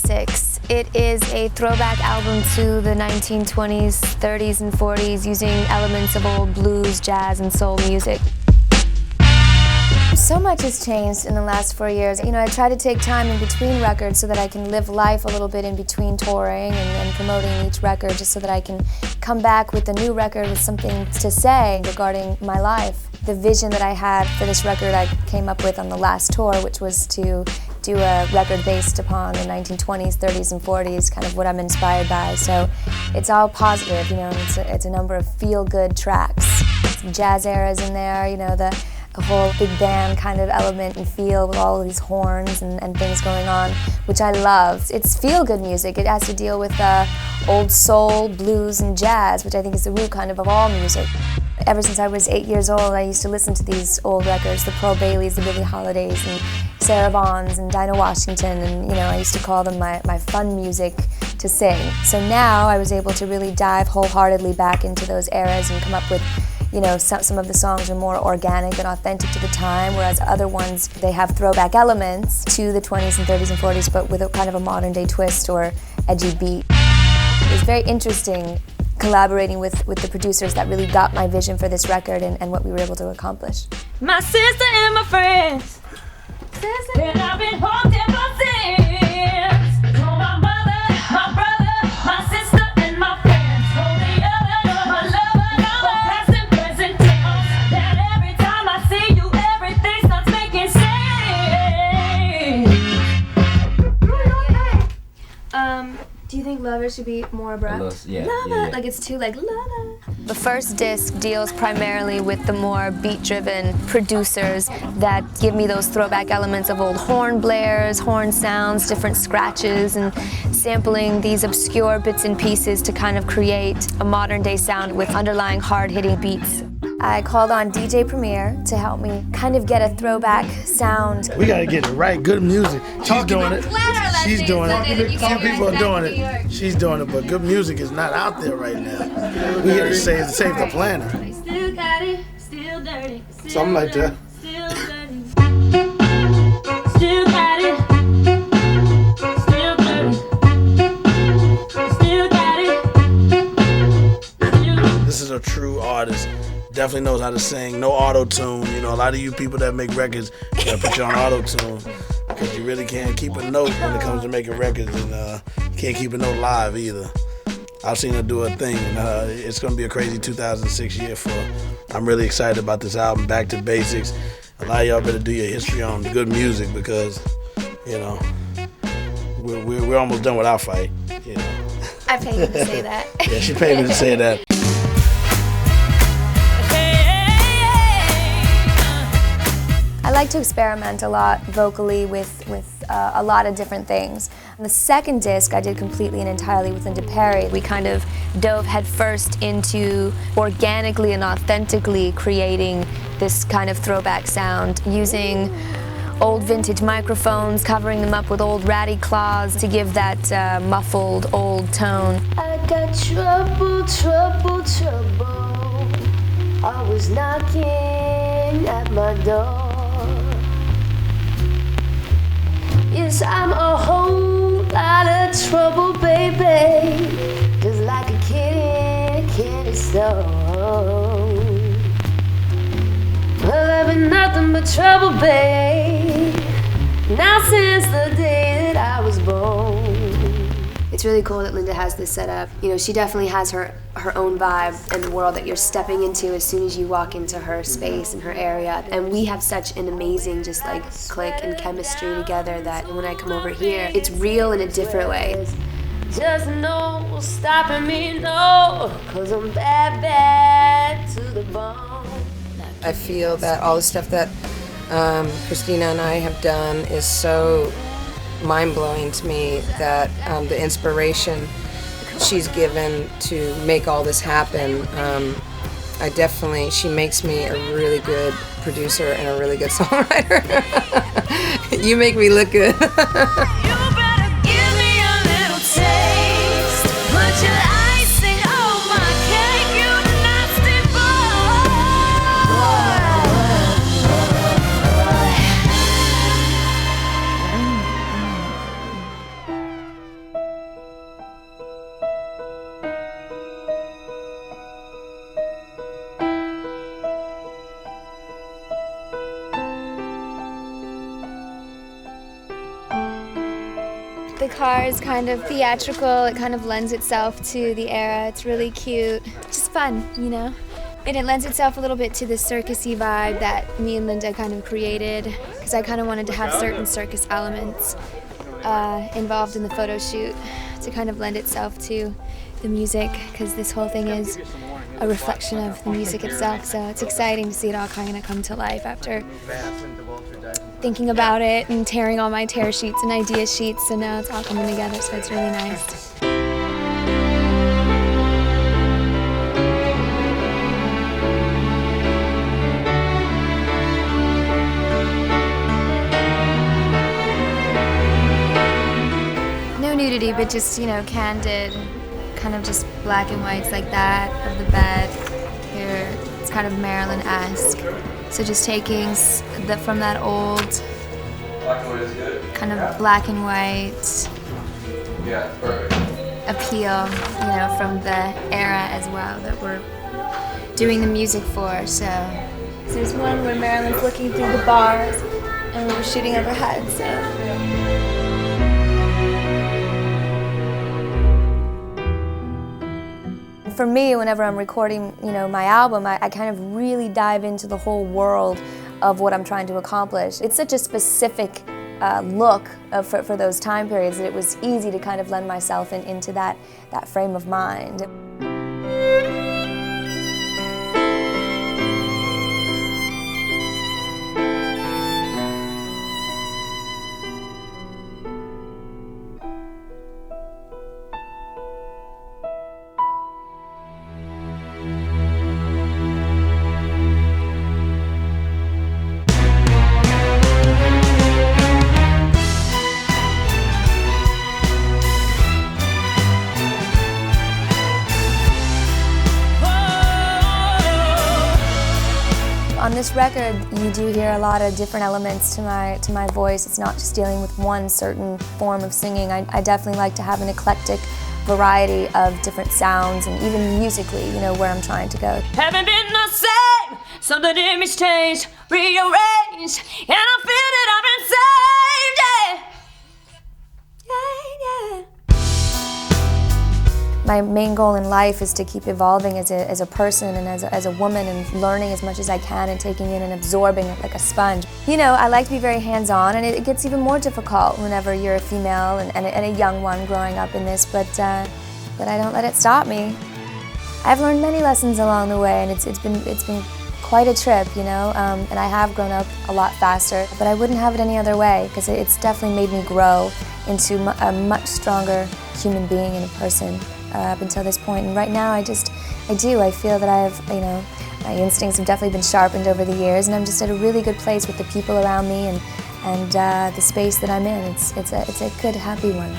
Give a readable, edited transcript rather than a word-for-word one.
Basics. It is a throwback album to the 1920s, 30s, and 40s, using elements of old blues, jazz, and soul music. So much has changed in the last 4 years. I try to take time in between records so that I can live life a little bit in between touring and promoting each record, just so that I can come back with a new record with something to say regarding my life. The vision that I had for this record I came up with on the last tour, which was to do a record based upon the 1920s, 30s, and 40s, kind of what I'm inspired by. So it's all positive, it's a number of feel-good tracks. Some jazz eras in there, the whole big band kind of element and feel with all of these horns and things going on, which I love. It's feel-good music. It has to deal with old soul, blues, and jazz, which I think is the root kind of all music. Ever since I was 8 years old, I used to listen to these old records, the Pearl Baileys, the Billie Holidays, and Sarah Vaughan's, and Dinah Washington, and I used to call them my fun music to sing. So now I was able to really dive wholeheartedly back into those eras and come up with some of the songs are more organic and authentic to the time, whereas other ones, they have throwback elements to the 20s and 30s and 40s, but with a kind of a modern day twist or edgy beat. It was very interesting collaborating with the producers that really got my vision for this record and what we were able to accomplish. My sister and my friends, and I've been hooked ever since. So my mother, my brother, my sister, and my friends. So the other, my lover, my past and present tense. That every time I see you, everything starts making sense. Do you think Lover should be more abrupt? Yeah, Lover, like it's too Lover. The first disc deals primarily with the more beat-driven producers that give me those throwback elements of old horn blares, horn sounds, different scratches, and sampling these obscure bits and pieces to kind of create a modern-day sound with underlying hard-hitting beats. I called on DJ Premier to help me kind of get a throwback sound. We gotta get it right, good music. She's doing it. She's doing it. Some people are doing it. She's doing it, but good music is not out there right now. We gotta save the planet. Still got it, still dirty. Something like that. Still dirty. Still got it. Still dirty. Still got it. This is a true artist. Definitely knows how to sing. No auto-tune. A lot of you people that make records, you gotta put you on auto-tune. Because you really can't keep a note when it comes to making records, and you can't keep a note live either. I've seen her do her thing, and it's going to be a crazy 2006 year for her. I'm really excited about this album, Back to Basics. A lot of y'all better do your history on the good music because, we're almost done with our fight. I paid you to say that. Yeah, she paid me to say that. I like to experiment a lot vocally with a lot of different things. On the second disc, I did completely and entirely with Linda Perry. We kind of dove headfirst into organically and authentically creating this kind of throwback sound, using old vintage microphones, covering them up with old ratty claws to give that muffled old tone. I got trouble, trouble, trouble, always knocking at my door. Yes, I'm a whole lot of trouble, baby, just like a kid in a candy store. Well, I've been nothing but trouble, babe, now since the day that I was born. It's really cool that Linda has this set up. She definitely has her own vibe in the world that you're stepping into as soon as you walk into her space and her area. And we have such an amazing click and chemistry together that when I come over here, it's real in a different way. Just no stopping me, no, 'cause I'm bad, bad to the bone. I feel that all the stuff that Christina and I have done is so mind-blowing to me, that the inspiration she's given to make all this happen, she makes me a really good producer and a really good songwriter. You make me look good. car is kind of theatrical. It kind of lends itself to the era. It's really cute. Just fun, you know? And it lends itself a little bit to the circusy vibe that me and Linda kind of created, because I kind of wanted to have certain circus elements involved in the photo shoot to kind of lend itself to the music, because this whole thing is a reflection of the music itself. So it's exciting to see it all kind of come to life after thinking about it and tearing all my tear sheets and idea sheets. So now it's all coming together, so it's really nice. No nudity, but just, you know, candid, kind of just black and whites like that of the bed. Here, it's kind of Marilyn-esque. So just taking from that old kind of black and white appeal, you know, from the era as well that we're doing the music for. So there's one where Marilyn's looking through the bars and we're shooting overhead. So. For me, whenever I'm recording, you know, my album, I kind of really dive into the whole world of what I'm trying to accomplish. It's such a specific look for those time periods that it was easy to kind of lend myself into that frame of mind. On this record, you do hear a lot of different elements to my voice. It's not just dealing with one certain form of singing. I definitely like to have an eclectic variety of different sounds, and even musically, you know, where I'm trying to go. Haven't been the same, something in me's changed, rearranged, and I feel that I've been saved, yeah. My main goal in life is to keep evolving as a person and as a woman, and learning as much as I can and taking in and absorbing it like a sponge. You know, I like to be very hands-on, and it gets even more difficult whenever you're a female and a young one growing up in this, but I don't let it stop me. I've learned many lessons along the way, and it's been quite a trip, you know, and I have grown up a lot faster, but I wouldn't have it any other way, because it's definitely made me grow into a much stronger human being and a person. Up until this point, and right now I feel that I have, you know, my instincts have definitely been sharpened over the years, and I'm just at a really good place with the people around me and the space that I'm in. It's a good, happy one.